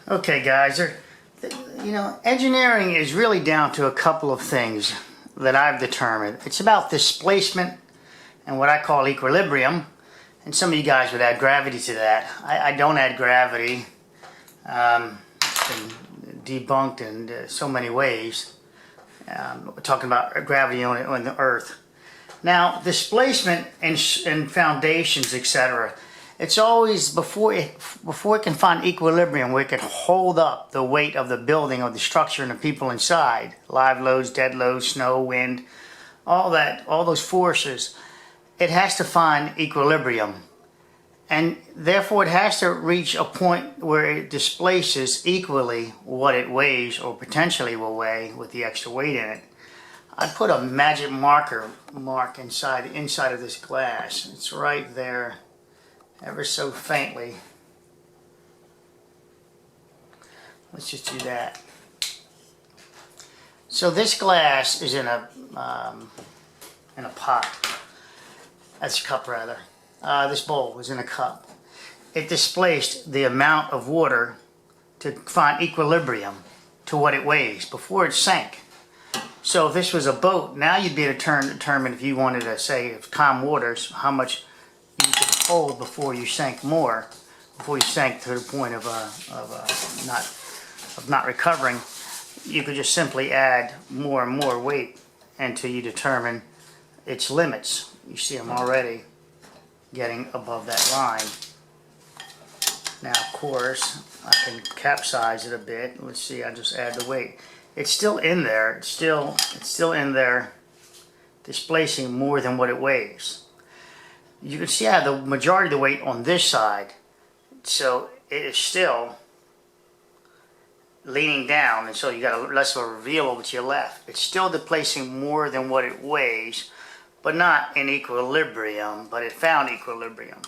Okay, guys, engineering is really down to a couple of things that I've determined. It's about displacement and what I call equilibrium, and some of you guys would add gravity to that. I don't add gravity. It's been debunked in so many ways. We're talking about gravity on the Earth. Now, displacement and foundations, etc. It's always before it can find equilibrium where it can hold up the weight of the building or the structure and the people inside, live loads, dead loads, snow, wind, all those forces. It has to find equilibrium, and therefore it has to reach a point where it displaces equally what it weighs or potentially will weigh with the extra weight in it. I put a magic mark inside of this glass. It's right there, ever so faintly. Let's just do that. So this glass is in a pot. That's a cup, rather. This bowl is in a cup. It displaced the amount of water to find equilibrium to what it weighs before it sank. So if this was a boat, now you'd be able to determine if you wanted to say, if calm waters, how much you could hold before you sank more, before you sank to the point of not recovering. You could just simply add more and more weight until you determine its limits. You see I'm already getting above that line. Now, of course, I can capsize it a bit. Let's see, I just add the weight. It's still in there. It's still in there, displacing more than what it weighs. You can see I have the majority of the weight on this side, so it is still leaning down, and so you got less of a reveal over to your left. It's still displacing more than what it weighs, but not in equilibrium, but it found equilibrium.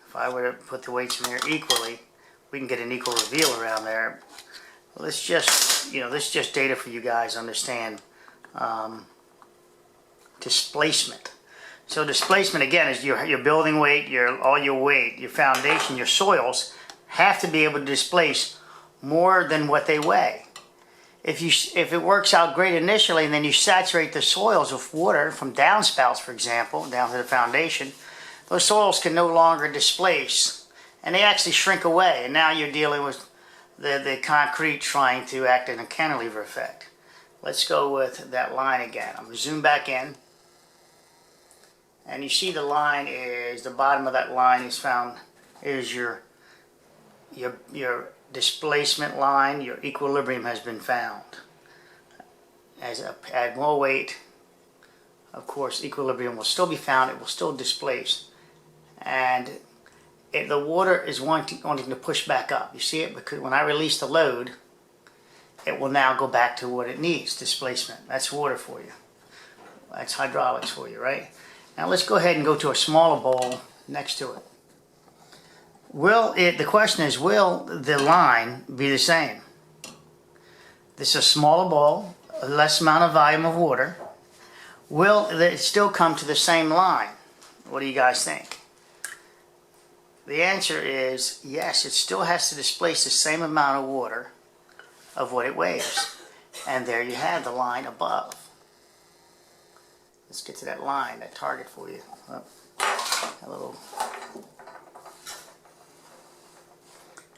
If I were to put the weights in there equally, we can get an equal reveal around there. Let's just, this is just data for you guys to understand displacement. So displacement, again, is your building weight, all your weight, your foundation, your soils have to be able to displace more than what they weigh. If it works out great initially and then you saturate the soils with water from downspouts, for example, down to the foundation, those soils can no longer displace and they actually shrink away, and now you're dealing with the concrete trying to act in a cantilever effect. Let's go with that line again. I'm going to zoom back in, and you see the line is, the bottom of that line is your displacement line. Your equilibrium has been found. As I add more weight, of course, equilibrium will still be found. It will still displace, and the water is wanting to push back up. You see it? Because when I release the load, it will now go back to what it needs, displacement. That's water for you. That's hydraulics for you, right? Now let's go ahead and go to a smaller bowl next to it. The question is, will the line be the same? This is a smaller bowl, a less amount of volume of water. Will it still come to the same line? What do you guys think? The answer is yes, it still has to displace the same amount of water of what it weighs. And there you have the line above. Let's get to that line, that target for you.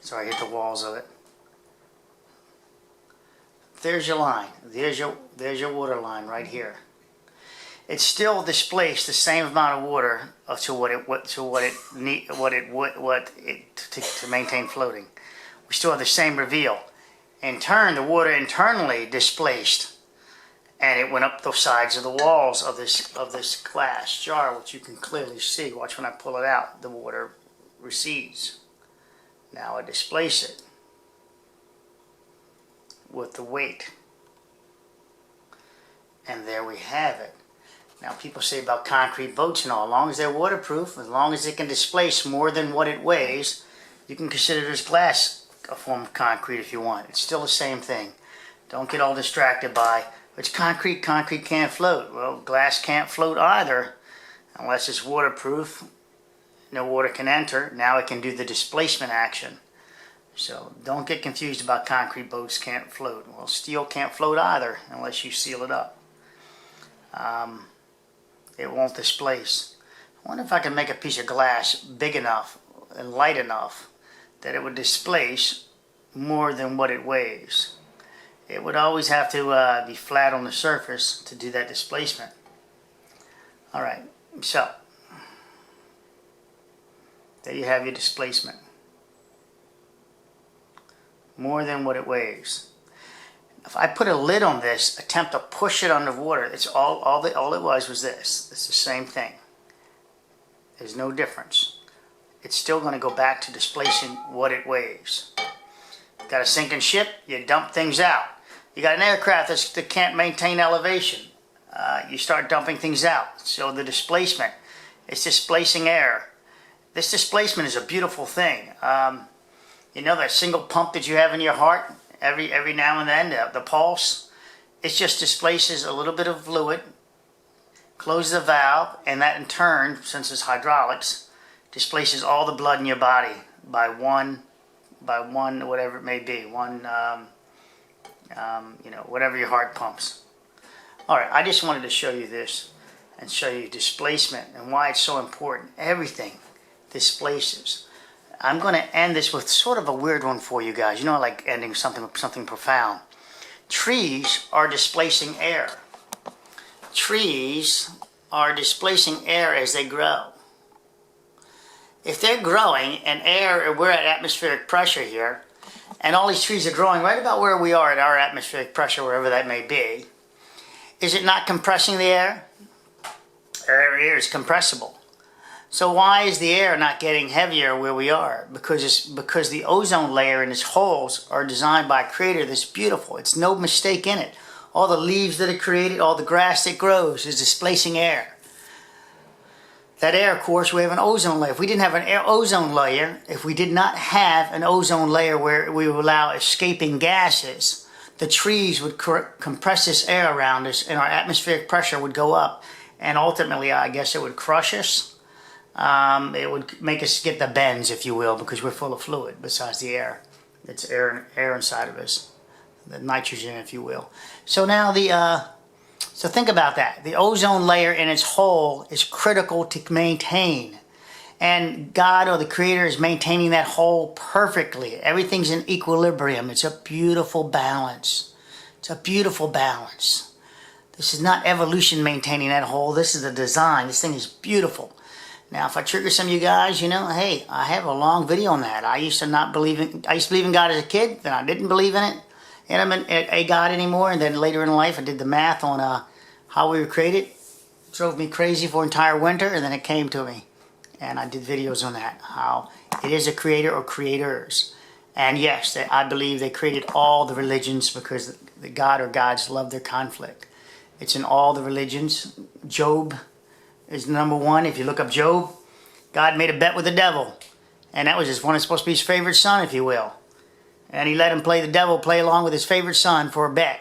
Sorry, I hit the walls of it. There's your line. There's your water line right here. It still displaced the same amount of water to maintain floating. We still have the same reveal. In turn, the water internally displaced, and it went up the sides of the walls of this glass jar, which you can clearly see. Watch when I pull it out, the water recedes. Now I displace it with the weight, and there we have it. Now, people say about concrete boats and all, as long as they're waterproof, as long as it can displace more than what it weighs, you can consider this glass a form of concrete if you want. It's still the same thing. Don't get all distracted by, it's concrete, concrete can't float. Well, glass can't float either, unless it's waterproof. No water can enter. Now it can do the displacement action. So don't get confused about concrete boats can't float. Well, steel can't float either unless you seal it up. It won't displace. I wonder if I can make a piece of glass big enough and light enough that it would displace more than what it weighs. It would always have to be flat on the surface to do that displacement. Alright, so there you have your displacement. More than what it weighs. If I put a lid on this, attempt to push it underwater, it's all it was this. It's the same thing. There's no difference. It's still going to go back to displacing what it weighs. Got a sinking ship, you dump things out. You got an aircraft that can't maintain elevation. You start dumping things out. So the displacement, it's displacing air. This displacement is a beautiful thing. You know that single pump that you have in your heart every now and then, the pulse? It just displaces a little bit of fluid, closes the valve, and that in turn, since it's hydraulics, displaces all the blood in your body by one, whatever it may be, whatever your heart pumps. Alright, I just wanted to show you this and show you displacement and why it's so important. Everything displaces. I'm going to end this with sort of a weird one for you guys. You know, I like ending something profound. Trees are displacing air. Trees are displacing air as they grow. If they're growing and we're at atmospheric pressure here, and all these trees are growing right about where we are at our atmospheric pressure, wherever that may be, is it not compressing the air? Air is compressible. So why is the air not getting heavier where we are? Because the ozone layer and its holes are designed by a creator that's beautiful. It's no mistake in it. All the leaves that are created, all the grass that grows is displacing air. That air, of course, we have an ozone layer. If we didn't have an ozone layer, if we did not have an ozone layer where we would allow escaping gases, the trees would compress this air around us and our atmospheric pressure would go up. And ultimately, I guess it would crush us. It would make us get the bends, if you will, because we're full of fluid besides the air. It's air inside of us, the nitrogen, if you will. So now so think about that. The ozone layer in its hole is critical to maintain. And God or the Creator is maintaining that hole perfectly. Everything's in equilibrium. It's a beautiful balance. It's a beautiful balance. This is not evolution maintaining that hole. This is the design. This thing is beautiful. Now, if I trigger some of you guys, hey, I have a long video on that. I used to believe in God as a kid, then I didn't believe in it, and I'm in a God anymore, and then later in life I did the math on how we were created. It drove me crazy for an entire winter, and then it came to me. And I did videos on that, how it is a creator or creators. And yes, I believe they created all the religions because the God or gods love their conflict. It's in all the religions. Job is number one. If you look up Job, God made a bet with the devil. And that was supposed to be his favorite son, if you will. And he let him play the devil play along with his favorite son for a bet.